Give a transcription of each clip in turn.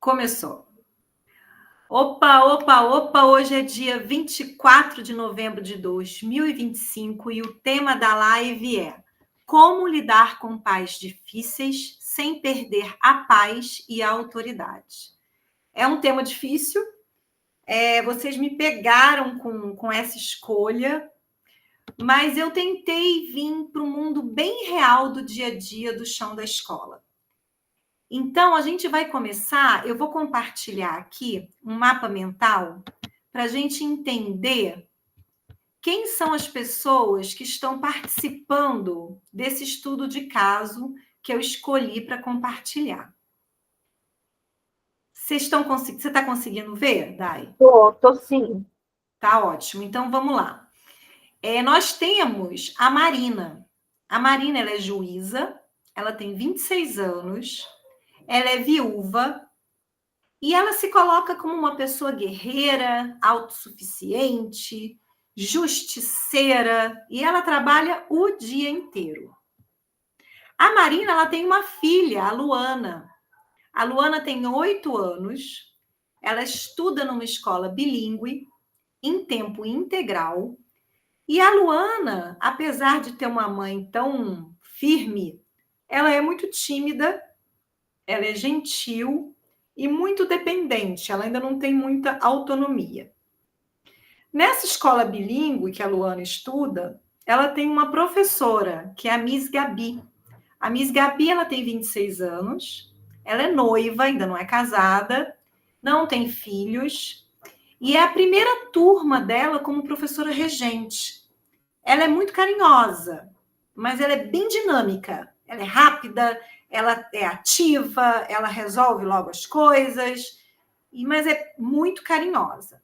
Começou. Opa, opa, opa! Hoje é dia 24 de novembro de 2025 e o tema da live é como lidar com pais difíceis sem perder a paz e a autoridade. É um tema difícil, vocês me pegaram com essa escolha, mas eu tentei vir para o mundo bem real do dia a dia, do chão da escola. Então, a gente vai começar, eu vou compartilhar aqui um mapa mental para a gente entender quem são as pessoas que estão participando desse estudo de caso que eu escolhi para compartilhar. Você está conseguindo ver, Dai? Tô sim. Tá ótimo. Então, vamos lá. Nós temos a Marina. A Marina, ela é juíza, ela tem 26 anos, ela é viúva, e ela se coloca como uma pessoa guerreira, autossuficiente, justiceira, e ela trabalha o dia inteiro. A Marina, ela tem uma filha, a Luana. A Luana tem 8 anos, ela estuda numa escola bilíngue, em tempo integral, e a Luana, apesar de ter uma mãe tão firme, ela é muito tímida, ela é gentil e muito dependente, ela ainda não tem muita autonomia. Nessa escola bilíngue que a Luana estuda, ela tem uma professora, que é a Miss Gabi. A Miss Gabi, ela tem 26 anos, ela é noiva, ainda não é casada, não tem filhos, e é a primeira turma dela como professora regente. Ela é muito carinhosa, mas ela é bem dinâmica, ela é rápida, ela é ativa, ela resolve logo as coisas, mas é muito carinhosa.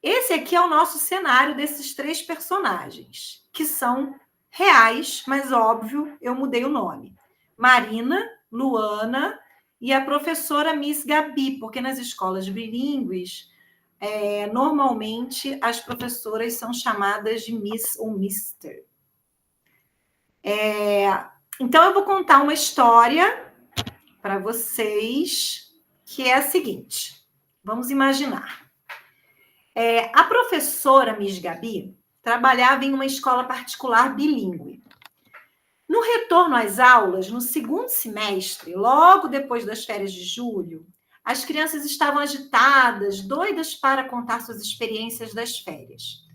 Esse aqui é o nosso cenário desses 3 personagens, que são reais, mas óbvio, eu mudei o nome. Marina, Luana e a professora Miss Gabi, porque nas escolas bilíngues, normalmente as professoras são chamadas de Miss ou Mister. Então, eu vou contar uma história para vocês, que é a seguinte. Vamos imaginar. A professora Miss Gabi trabalhava em uma escola particular bilíngue. No retorno às aulas, no segundo semestre, logo depois das férias de julho, as crianças estavam agitadas, doidas para contar suas experiências das férias.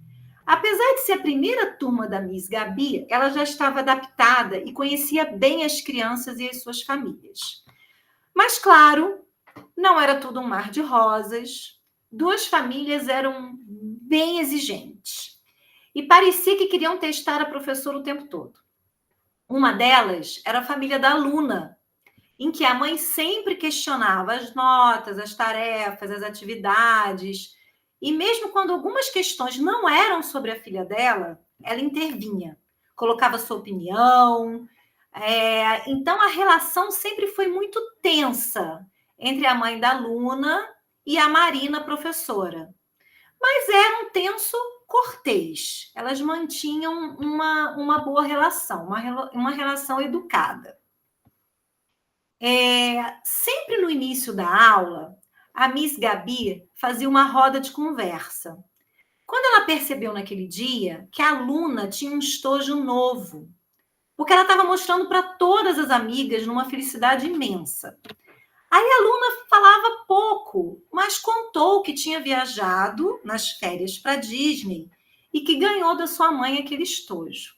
Apesar de ser a primeira turma da Miss Gabi, ela já estava adaptada e conhecia bem as crianças e as suas famílias. Mas, claro, não era tudo um mar de rosas. 2 famílias eram bem exigentes e parecia que queriam testar a professora o tempo todo. Uma delas era a família da Luna, em que a mãe sempre questionava as notas, as tarefas, as atividades, e mesmo quando algumas questões não eram sobre a filha dela, ela intervinha, colocava sua opinião. Então, a relação sempre foi muito tensa entre a mãe da Luna e a Marina, professora. Mas era um tenso cortês. Elas mantinham uma boa relação, uma relação educada. Sempre no início da aula, a Miss Gabi fazia uma roda de conversa. Quando ela percebeu naquele dia que a aluna tinha um estojo novo, porque ela estava mostrando para todas as amigas numa felicidade imensa. Aí a aluna falava pouco, mas contou que tinha viajado nas férias para Disney e que ganhou da sua mãe aquele estojo.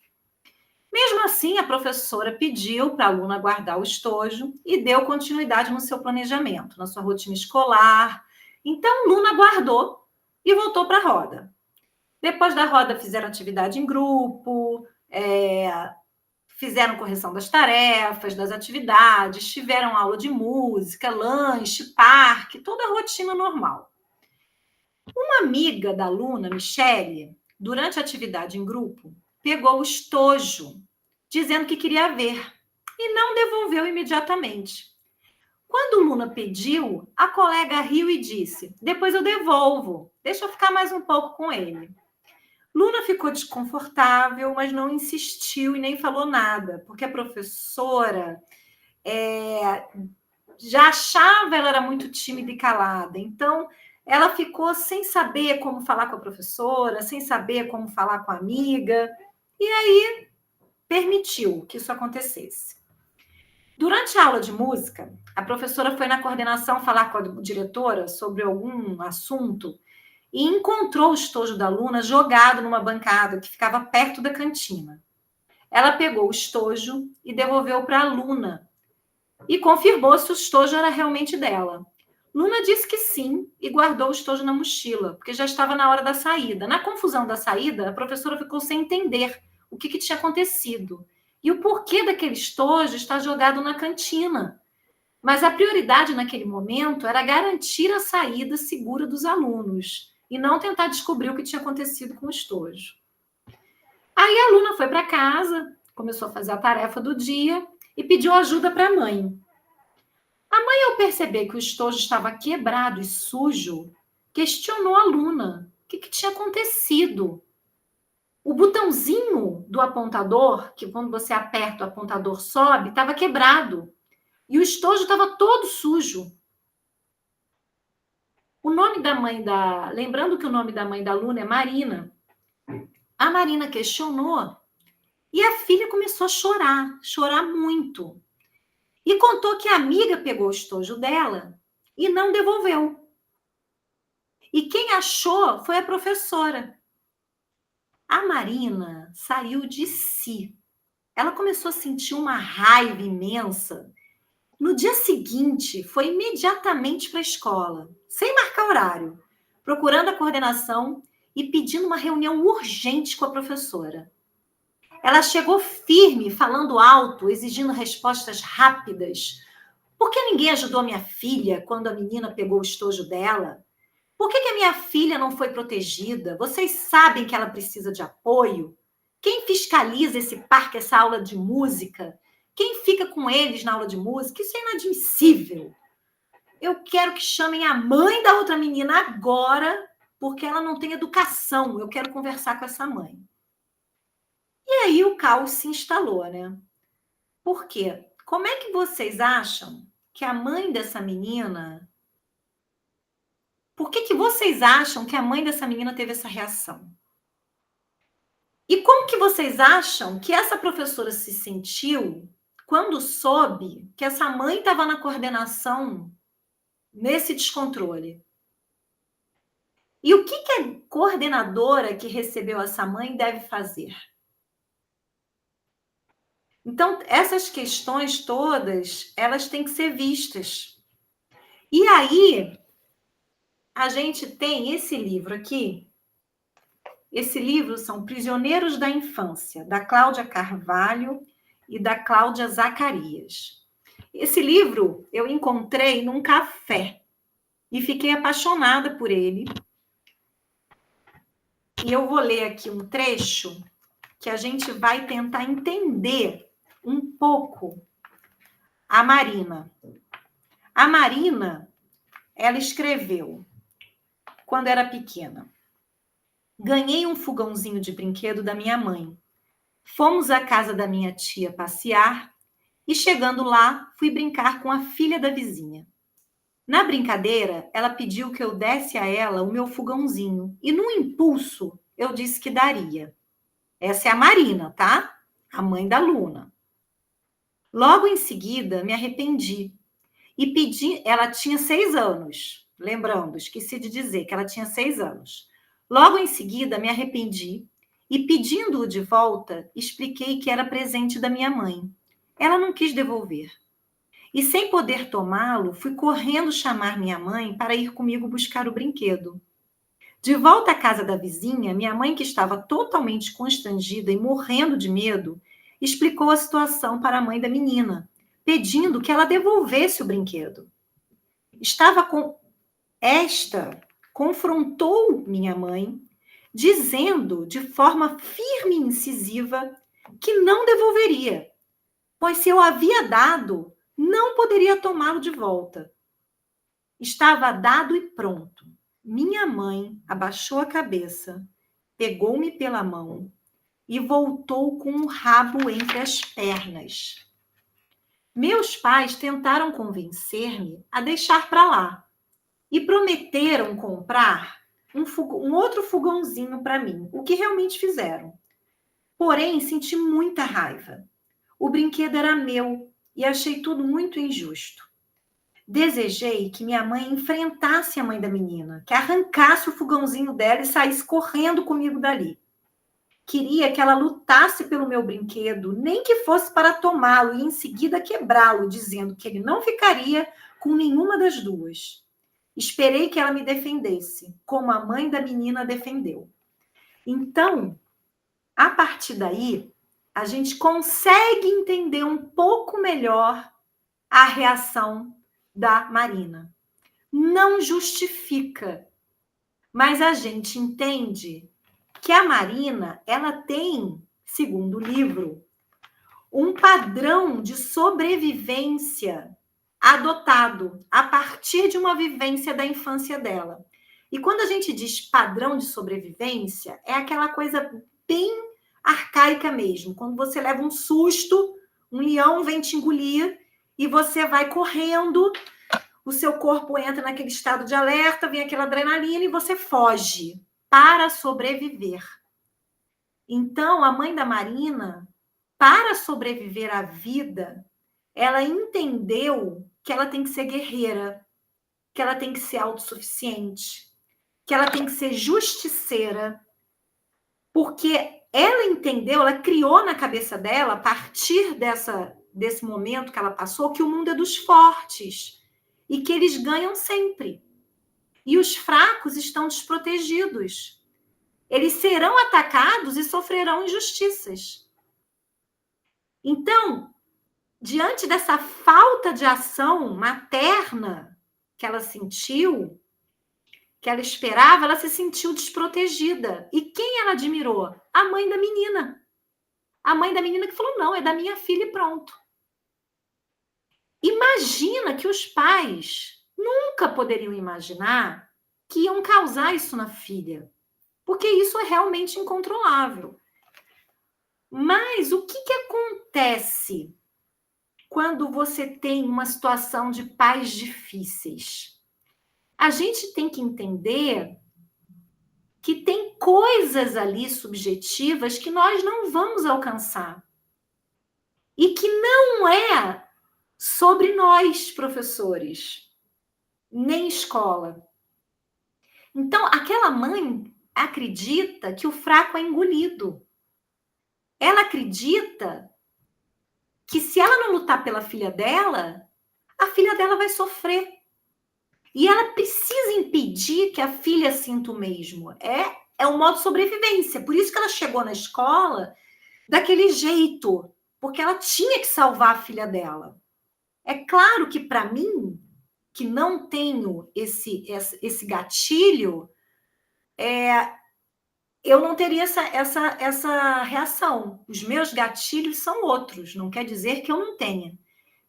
Mesmo assim, a professora pediu para a aluna guardar o estojo e deu continuidade no seu planejamento, na sua rotina escolar. Então, a Luna guardou e voltou para a roda. Depois da roda, fizeram atividade em grupo, fizeram correção das tarefas, das atividades, tiveram aula de música, lanche, parque, toda a rotina normal. Uma amiga da aluna, Michele, durante a atividade em grupo, pegou o estojo, dizendo que queria ver, e não devolveu imediatamente. Quando Luna pediu, a colega riu e disse: depois eu devolvo, deixa eu ficar mais um pouco com ele. Luna ficou desconfortável, mas não insistiu e nem falou nada, porque a professora já achava, ela era muito tímida e calada. Então, ela ficou sem saber como falar com a professora, sem saber como falar com a amiga, e aí permitiu que isso acontecesse. Durante a aula de música, a professora foi na coordenação falar com a diretora sobre algum assunto e encontrou o estojo da aluna jogado numa bancada que ficava perto da cantina. Ela pegou o estojo e devolveu para a aluna e confirmou se o estojo era realmente dela. Luna disse que sim e guardou o estojo na mochila, porque já estava na hora da saída. Na confusão da saída, a professora ficou sem entender o que tinha acontecido e o porquê daquele estojo estar jogado na cantina. Mas a prioridade naquele momento era garantir a saída segura dos alunos e não tentar descobrir o que tinha acontecido com o estojo. Aí a aluna foi para casa, começou a fazer a tarefa do dia e pediu ajuda para a mãe. A mãe, ao perceber que o estojo estava quebrado e sujo, questionou a aluna o que tinha acontecido. O botãozinho do apontador, que quando você aperta o apontador sobe, estava quebrado. E o estojo estava todo sujo. O nome da mãe da... Lembrando que o nome da mãe da aluna é Marina. A Marina questionou e a filha começou a chorar muito. E contou que a amiga pegou o estojo dela e não devolveu. E quem achou foi a professora. A Marina saiu de si. Ela começou a sentir uma raiva imensa. No dia seguinte, foi imediatamente para a escola, sem marcar horário, procurando a coordenação e pedindo uma reunião urgente com a professora. Ela chegou firme, falando alto, exigindo respostas rápidas. Por que ninguém ajudou a minha filha quando a menina pegou o estojo dela? Por que a minha filha não foi protegida? Vocês sabem que ela precisa de apoio? Quem fiscaliza esse parque, essa aula de música? Quem fica com eles na aula de música? Isso é inadmissível. Eu quero que chamem a mãe da outra menina agora, porque ela não tem educação. Eu quero conversar com essa mãe. E aí o caos se instalou, né? Por quê? Como é que vocês acham que a mãe dessa menina... Por que vocês acham que a mãe dessa menina teve essa reação? E como que vocês acham que essa professora se sentiu quando soube que essa mãe estava na coordenação nesse descontrole? E o que a coordenadora que recebeu essa mãe deve fazer? Então, essas questões todas, elas têm que ser vistas. E aí, a gente tem esse livro aqui. Esse livro são Prisioneiros da Infância, da Cláudia Carvalho e da Cláudia Zacarias. Esse livro eu encontrei num café e fiquei apaixonada por ele. E eu vou ler aqui um trecho que a gente vai tentar entender um pouco a Marina. A Marina, ela escreveu quando era pequena. Ganhei um fogãozinho de brinquedo da minha mãe. Fomos à casa da minha tia passear e, chegando lá, fui brincar com a filha da vizinha. Na brincadeira, ela pediu que eu desse a ela o meu fogãozinho e, num impulso, eu disse que daria. Essa é a Marina, tá? A mãe da Luna. Logo em seguida, me arrependi e pedi... Ela tinha 6 anos. Lembrando, esqueci de dizer que ela tinha 6 anos. Logo em seguida, me arrependi e, pedindo-o de volta, expliquei que era presente da minha mãe. Ela não quis devolver. E, sem poder tomá-lo, fui correndo chamar minha mãe para ir comigo buscar o brinquedo. De volta à casa da vizinha, minha mãe, que estava totalmente constrangida e morrendo de medo, explicou a situação para a mãe da menina, pedindo que ela devolvesse o brinquedo. Esta confrontou minha mãe, dizendo de forma firme e incisiva que não devolveria, pois se eu havia dado, não poderia tomá-lo de volta. Estava dado e pronto. Minha mãe abaixou a cabeça, pegou-me pela mão e voltou com o rabo entre as pernas. Meus pais tentaram convencer-me a deixar para lá e prometeram comprar um outro fogãozinho para mim, o que realmente fizeram. Porém, senti muita raiva. O brinquedo era meu e achei tudo muito injusto. Desejei que minha mãe enfrentasse a mãe da menina, que arrancasse o fogãozinho dela e saísse correndo comigo dali. Queria que ela lutasse pelo meu brinquedo, nem que fosse para tomá-lo e em seguida quebrá-lo, dizendo que ele não ficaria com nenhuma das duas. Esperei que ela me defendesse, como a mãe da menina defendeu. Então, a partir daí, a gente consegue entender um pouco melhor a reação da Marina. Não justifica, mas a gente entende que a Marina, ela tem, segundo o livro, um padrão de sobrevivência adotado a partir de uma vivência da infância dela. E quando a gente diz padrão de sobrevivência, é aquela coisa bem arcaica mesmo. Quando você leva um susto, um leão vem te engolir e você vai correndo, o seu corpo entra naquele estado de alerta, vem aquela adrenalina e você foge para sobreviver. Então, a mãe da Marina, para sobreviver à vida, ela entendeu que ela tem que ser guerreira, que ela tem que ser autossuficiente, que ela tem que ser justiceira, porque ela entendeu, ela criou na cabeça dela, a partir desse momento que ela passou, que o mundo é dos fortes e que eles ganham sempre. E os fracos estão desprotegidos. Eles serão atacados e sofrerão injustiças. Então, diante dessa falta de ação materna que ela sentiu, que ela esperava, ela se sentiu desprotegida. E quem ela admirou? A mãe da menina. A mãe da menina que falou, não, é da minha filha e pronto. Imagina que os pais nunca poderiam imaginar que iam causar isso na filha, porque isso é realmente incontrolável. Mas o que acontece quando você tem uma situação de pais difíceis? A gente tem que entender que tem coisas ali subjetivas que nós não vamos alcançar. E que não é sobre nós, professores, nem escola. Então, aquela mãe acredita que o fraco é engolido. Ela acredita que se ela não lutar pela filha dela, a filha dela vai sofrer. E ela precisa impedir que a filha sinta o mesmo. É um modo de sobrevivência. Por isso que ela chegou na escola daquele jeito, porque ela tinha que salvar a filha dela. É claro que para mim, que não tenho esse gatilho, eu não teria essa reação. Os meus gatilhos são outros, não quer dizer que eu não tenha.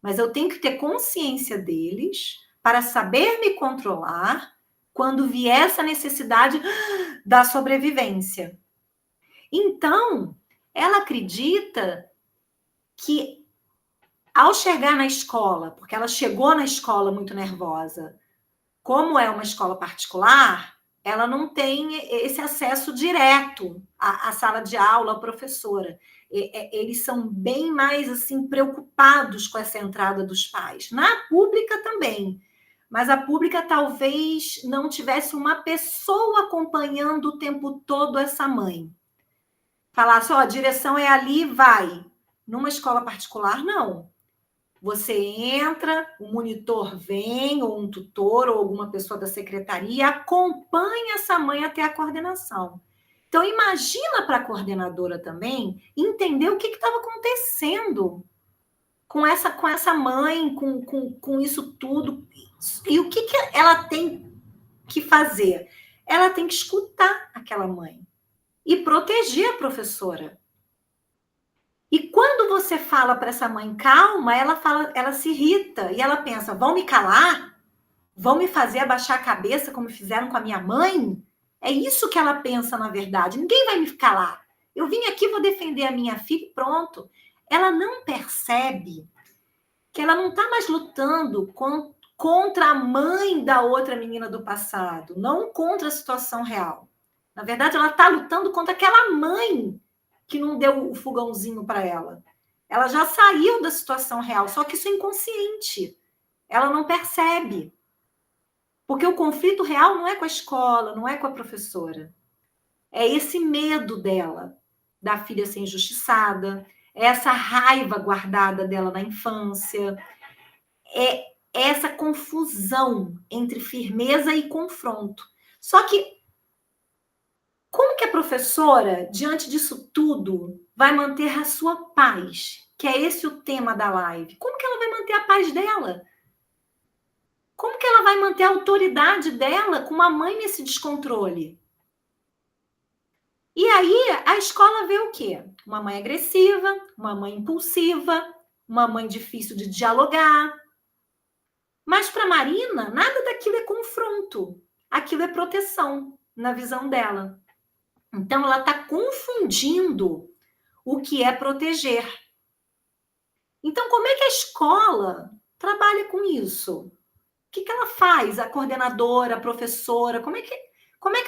Mas eu tenho que ter consciência deles para saber me controlar quando vier essa necessidade da sobrevivência. Então, ela acredita que ao chegar na escola, porque ela chegou na escola muito nervosa, como é uma escola particular, ela não tem esse acesso direto à sala de aula, à professora. Eles são bem mais assim preocupados com essa entrada dos pais. Na pública também, mas a pública talvez não tivesse uma pessoa acompanhando o tempo todo essa mãe. Falasse, ó, a direção é ali, vai. Numa escola particular, não. Você entra, o monitor vem, ou um tutor, ou alguma pessoa da secretaria, acompanha essa mãe até a coordenação. Então, imagina para a coordenadora também entender o que estava acontecendo com essa mãe, com isso tudo. E o que ela tem que fazer? Ela tem que escutar aquela mãe e proteger a professora. E quando você fala para essa mãe calma, ela se irrita e ela pensa: vão me calar? Vão me fazer abaixar a cabeça como fizeram com a minha mãe? É isso que ela pensa, na verdade. Ninguém vai me calar. Eu vim aqui, vou defender a minha filha e pronto. Ela não percebe que ela não está mais lutando contra a mãe da outra menina do passado, não contra a situação real. Na verdade, ela está lutando contra aquela mãe que não deu o fogãozinho para ela. Ela já saiu da situação real, só que isso é inconsciente. Ela não percebe. Porque o conflito real não é com a escola, não é com a professora. É esse medo dela, da filha ser injustiçada, é essa raiva guardada dela na infância, é essa confusão entre firmeza e confronto. Só que como que a professora, diante disso tudo, vai manter a sua paz? Que é esse o tema da live. Como que ela vai manter a paz dela? Como que ela vai manter a autoridade dela com uma mãe nesse descontrole? E aí a escola vê o quê? Uma mãe agressiva, uma mãe impulsiva, uma mãe difícil de dialogar. Mas para Marina, nada daquilo é confronto. Aquilo é proteção na visão dela. Então ela está confundindo o que é proteger. Então, como é que a escola trabalha com isso? O que ela faz? A coordenadora, a professora, como é que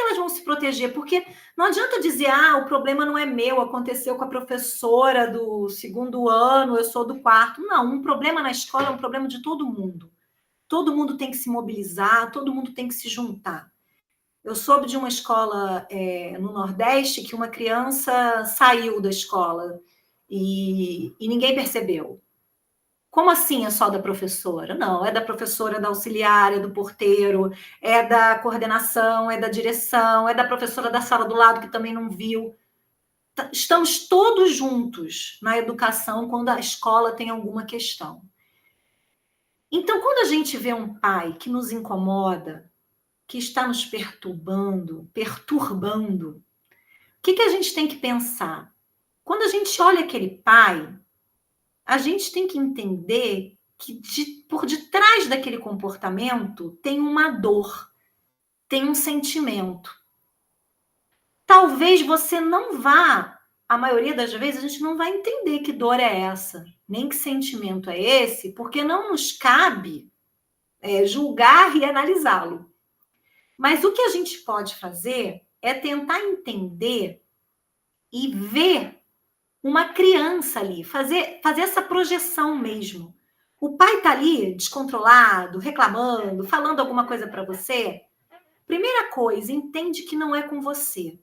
elas vão se proteger? Porque não adianta dizer, o problema não é meu, aconteceu com a professora do segundo ano, eu sou do quarto. Não, um problema na escola é um problema de todo mundo. Todo mundo tem que se mobilizar, todo mundo tem que se juntar. Eu soube de uma escola no Nordeste que uma criança saiu da escola e ninguém percebeu. Como assim é só da professora? Não, é da professora, é da auxiliar, é do porteiro, é da coordenação, é da direção, é da professora da sala do lado que também não viu. Estamos todos juntos na educação quando a escola tem alguma questão. Então, quando a gente vê um pai que nos incomoda, que está nos perturbando, o que a gente tem que pensar? Quando a gente olha aquele pai, a gente tem que entender que por detrás daquele comportamento tem uma dor, tem um sentimento. Talvez você não vá, a maioria das vezes, a gente não vai entender que dor é essa, nem que sentimento é esse, porque não nos cabe julgar e analisá-lo. Mas o que a gente pode fazer é tentar entender e ver uma criança ali, fazer essa projeção mesmo. O pai está ali descontrolado, reclamando, falando alguma coisa para você. Primeira coisa, entende que não é com você.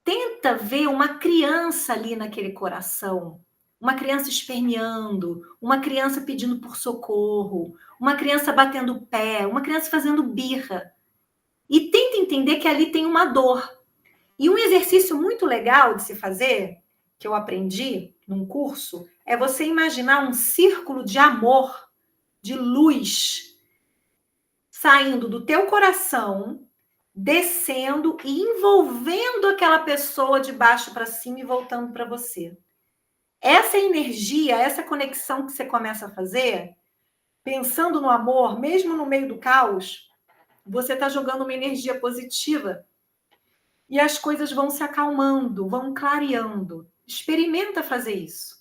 Tenta ver uma criança ali naquele coração, uma criança esperneando, uma criança pedindo por socorro, uma criança batendo o pé, uma criança fazendo birra. E tenta entender que ali tem uma dor. E um exercício muito legal de se fazer, que eu aprendi num curso, é você imaginar um círculo de amor, de luz, saindo do teu coração, descendo e envolvendo aquela pessoa de baixo para cima e voltando para você. Essa energia, essa conexão que você começa a fazer, pensando no amor, mesmo no meio do caos, você está jogando uma energia positiva e as coisas vão se acalmando, vão clareando. Experimenta fazer isso.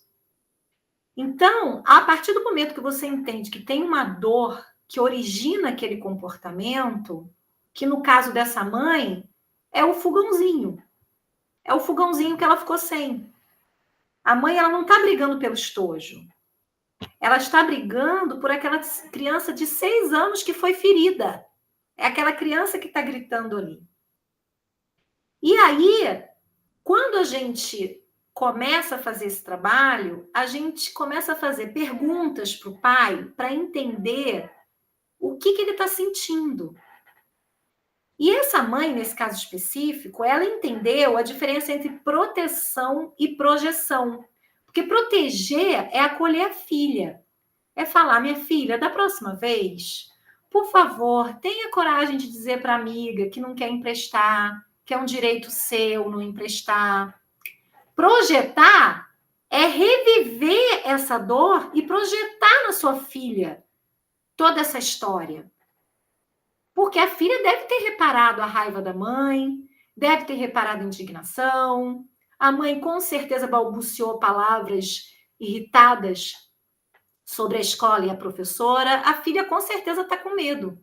Então, a partir do momento que você entende que tem uma dor que origina aquele comportamento, que no caso dessa mãe é o fogãozinho. É o fogãozinho que ela ficou sem. A mãe, ela não está brigando pelo estojo. Ela está brigando por aquela criança de 6 anos que foi ferida. É aquela criança que está gritando ali. E aí, quando a gente começa a fazer esse trabalho, a gente começa a fazer perguntas para o pai para entender o que ele está sentindo. E essa mãe, nesse caso específico, ela entendeu a diferença entre proteção e projeção. Porque proteger é acolher a filha. É falar, minha filha, da próxima vez, por favor, tenha coragem de dizer para a amiga que não quer emprestar, que é um direito seu não emprestar. Projetar é reviver essa dor e projetar na sua filha toda essa história. Porque a filha deve ter reparado a raiva da mãe, deve ter reparado a indignação. A mãe com certeza balbuciou palavras irritadas sobre a escola e a professora, a filha com certeza está com medo.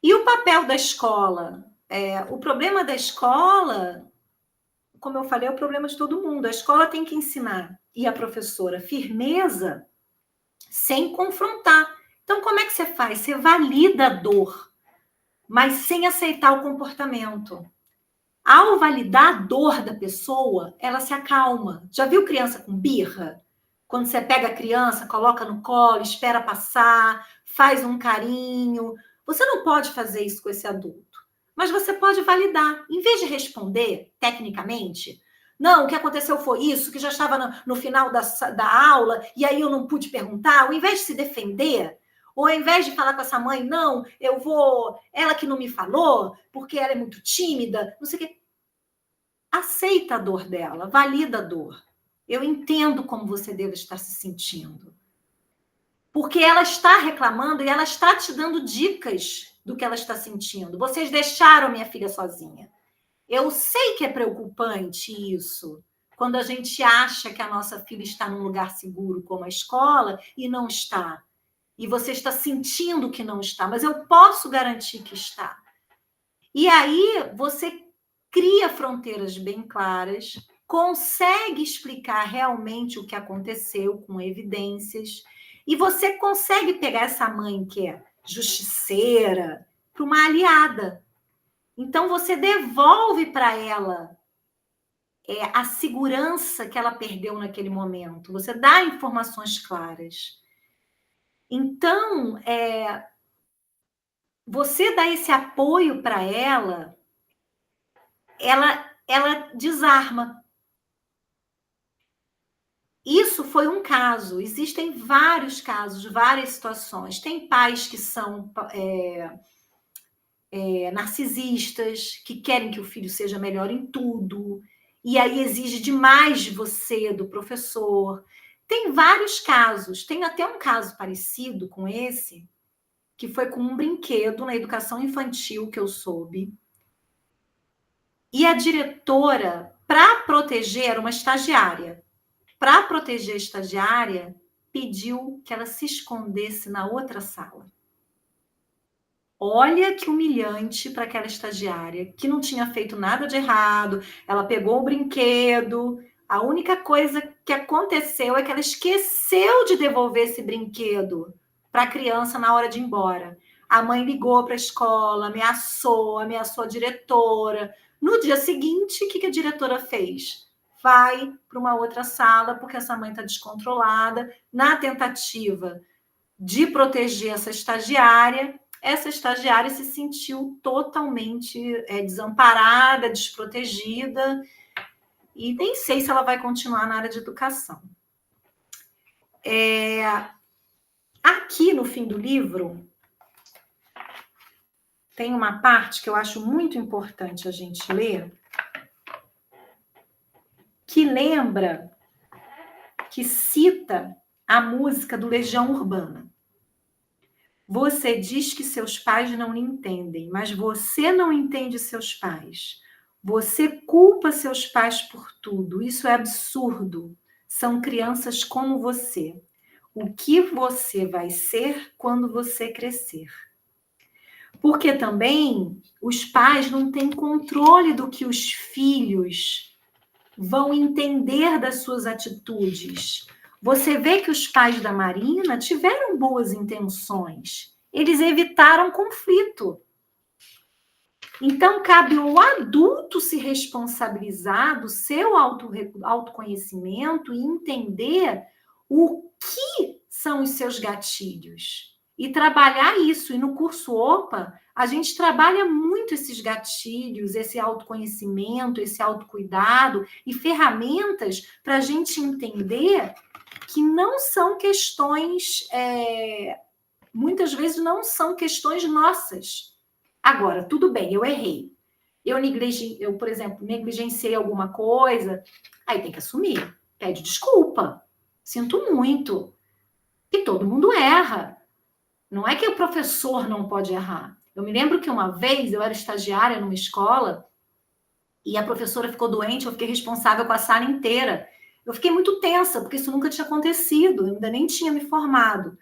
E o papel da escola? O problema da escola, como eu falei, é o problema de todo mundo. A escola tem que ensinar, e a professora, firmeza, sem confrontar. Então, como é que você faz? Você valida a dor, mas sem aceitar o comportamento. Ao validar a dor da pessoa, ela se acalma. Já viu criança com birra? Quando você pega a criança, coloca no colo, espera passar, faz um carinho. Você não pode fazer isso com esse adulto, mas você pode validar. Em vez de responder tecnicamente, não, o que aconteceu foi isso, que já estava no final da aula, e aí eu não pude perguntar, ao invés de se defender, ou ao invés de falar com essa mãe, não, eu vou, ela que não me falou, porque ela é muito tímida, não sei o quê. Aceita a dor dela, valida a dor. Eu entendo como você deve estar se sentindo. Porque ela está reclamando e ela está te dando dicas do que ela está sentindo. Vocês deixaram minha filha sozinha. Eu sei que é preocupante isso, quando a gente acha que a nossa filha está num lugar seguro, como a escola, e não está. E você está sentindo que não está, mas eu posso garantir que está. E aí você cria fronteiras bem claras, consegue explicar realmente o que aconteceu com evidências, e você consegue pegar essa mãe que é justiceira para uma aliada. Então, você devolve para ela a segurança que ela perdeu naquele momento. Você dá informações claras. Então, você dá esse apoio para ela desarma. Isso foi um caso. Existem vários casos, várias situações. Tem pais que são narcisistas, que querem que o filho seja melhor em tudo, e aí exige demais de você, do professor. Tem vários casos. Tem até um caso parecido com esse, que foi com um brinquedo na educação infantil que eu soube. E a diretora, para proteger, era uma estagiária. Para proteger a estagiária, pediu que ela se escondesse na outra sala. Olha que humilhante para aquela estagiária, que não tinha feito nada de errado. Ela pegou o brinquedo. A única coisa que aconteceu é que ela esqueceu de devolver esse brinquedo para a criança na hora de ir embora. A mãe ligou para a escola, ameaçou a diretora. No dia seguinte, o que a diretora fez? Vai para uma outra sala, porque essa mãe está descontrolada, na tentativa de proteger essa estagiária se sentiu totalmente desamparada, desprotegida, e nem sei se ela vai continuar na área de educação. Aqui no fim do livro, tem uma parte que eu acho muito importante a gente ler, que lembra, que cita a música do Legião Urbana. Você diz que seus pais não lhe entendem, mas você não entende seus pais. Você culpa seus pais por tudo. Isso é absurdo. São crianças como você. O que você vai ser quando você crescer? Porque também os pais não têm controle do que os filhos vão entender das suas atitudes. Você vê que os pais da Marina tiveram boas intenções. Eles evitaram conflito. Então, cabe ao adulto se responsabilizar do seu autoconhecimento e entender o que são os seus gatilhos. E trabalhar isso. E no curso OPA, a gente trabalha muito esses gatilhos, esse autoconhecimento, esse autocuidado e ferramentas para a gente entender que não são questões, muitas vezes não são questões nossas. Agora, tudo bem, eu errei. Eu, por exemplo, negligenciei alguma coisa, aí tem que assumir. Pede desculpa. Sinto muito. E todo mundo erra. Não é que o professor não pode errar. Eu me lembro que uma vez eu era estagiária numa escola e a professora ficou doente, eu fiquei responsável com a sala inteira. Eu fiquei muito tensa, porque isso nunca tinha acontecido, eu ainda nem tinha me formado.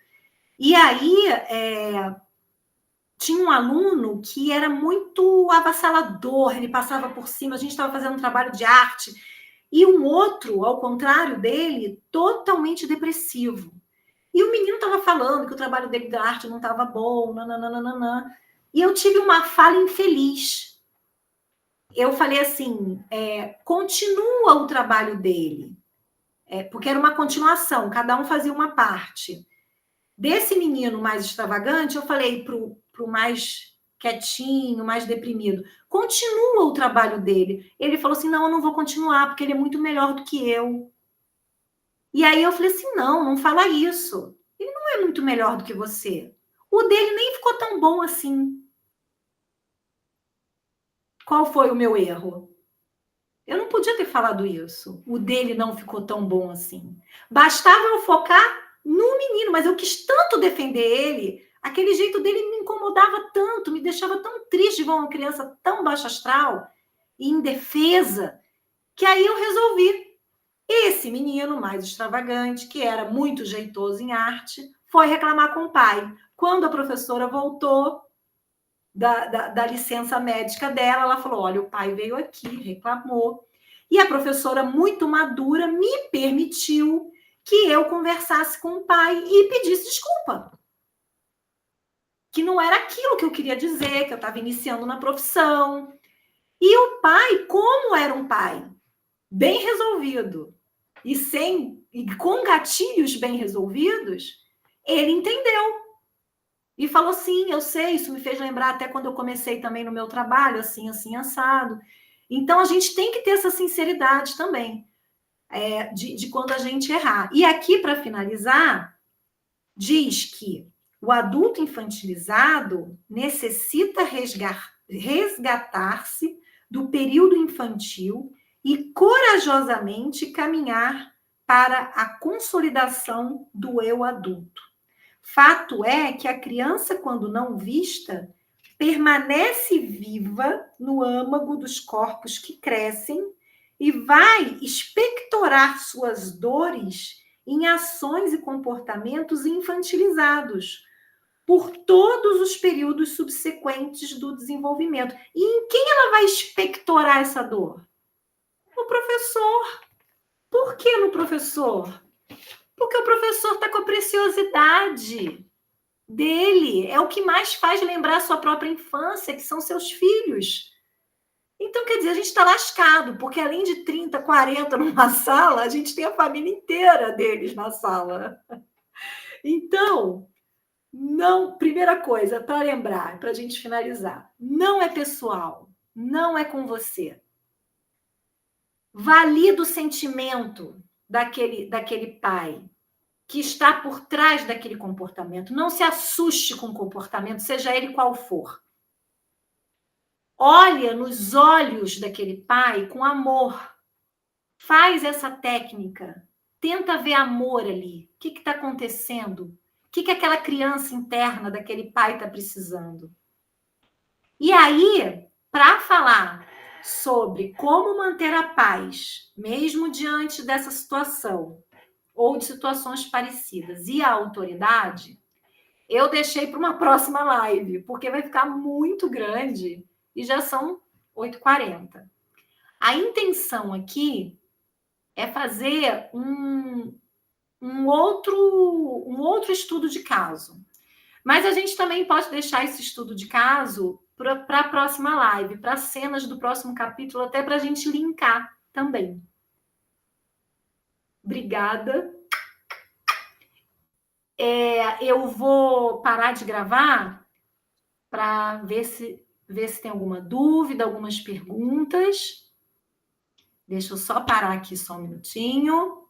E aí, tinha um aluno que era muito avassalador, ele passava por cima, a gente estava fazendo um trabalho de arte, e um outro, ao contrário dele, totalmente depressivo. E o menino estava falando que o trabalho dele da arte não estava bom, nananana. E eu tive uma fala infeliz. Eu falei assim, continua o trabalho dele. Porque era uma continuação, cada um fazia uma parte. Desse menino mais extravagante, eu falei para o mais quietinho, mais deprimido, continua o trabalho dele. Ele falou assim, não, eu não vou continuar, porque ele é muito melhor do que eu. E aí eu falei assim, não fala isso. Ele não é muito melhor do que você. O dele nem ficou tão bom assim. Qual foi o meu erro? Eu não podia ter falado isso. O dele não ficou tão bom assim. Bastava eu focar no menino, mas eu quis tanto defender ele. Aquele jeito dele me incomodava tanto, me deixava tão triste de ver uma criança tão baixa astral e indefesa, que aí eu resolvi. Esse menino mais extravagante, que era muito jeitoso em arte, foi reclamar com o pai. Quando a professora voltou da licença médica dela, ela falou: olha, o pai veio aqui, reclamou. E a professora, muito madura, me permitiu que eu conversasse com o pai e pedisse desculpa. Que não era aquilo que eu queria dizer, que eu estava iniciando na profissão. E o pai, como era um pai bem resolvido e com gatilhos bem resolvidos, ele entendeu. E falou, sim, eu sei, isso me fez lembrar até quando eu comecei também no meu trabalho, assim, assado. Então, a gente tem que ter essa sinceridade também, de quando a gente errar. E aqui, para finalizar, diz que o adulto infantilizado necessita resgatar-se do período infantil e corajosamente caminhar para a consolidação do eu adulto. Fato é que a criança, quando não vista, permanece viva no âmago dos corpos que crescem e vai expectorar suas dores em ações e comportamentos infantilizados por todos os períodos subsequentes do desenvolvimento. E em quem ela vai expectorar essa dor? No professor. Por que no professor? Porque o professor está com a preciosidade dele, é o que mais faz lembrar a sua própria infância, que são seus filhos. Então, quer dizer, a gente está lascado, porque além de 30, 40 numa sala, a gente tem a família inteira deles na sala. Então, não, primeira coisa, para lembrar, para a gente finalizar, não é pessoal, não é com você. Valida o sentimento daquele pai que está por trás daquele comportamento. Não se assuste com o comportamento, seja ele qual for. Olha nos olhos daquele pai com amor. Faz essa técnica. Tenta ver amor ali. O que está acontecendo? O que aquela criança interna daquele pai está precisando? E aí, para falar sobre como manter a paz, mesmo diante dessa situação, ou de situações parecidas, e a autoridade, eu deixei para uma próxima live, porque vai ficar muito grande e já são 8h40. A intenção aqui é fazer um outro estudo de caso. Mas a gente também pode deixar esse estudo de caso para a próxima live, para as cenas do próximo capítulo, até para a gente linkar também. Obrigada. Eu vou parar de gravar para ver se tem alguma dúvida, algumas perguntas. Deixa eu só parar aqui só um minutinho.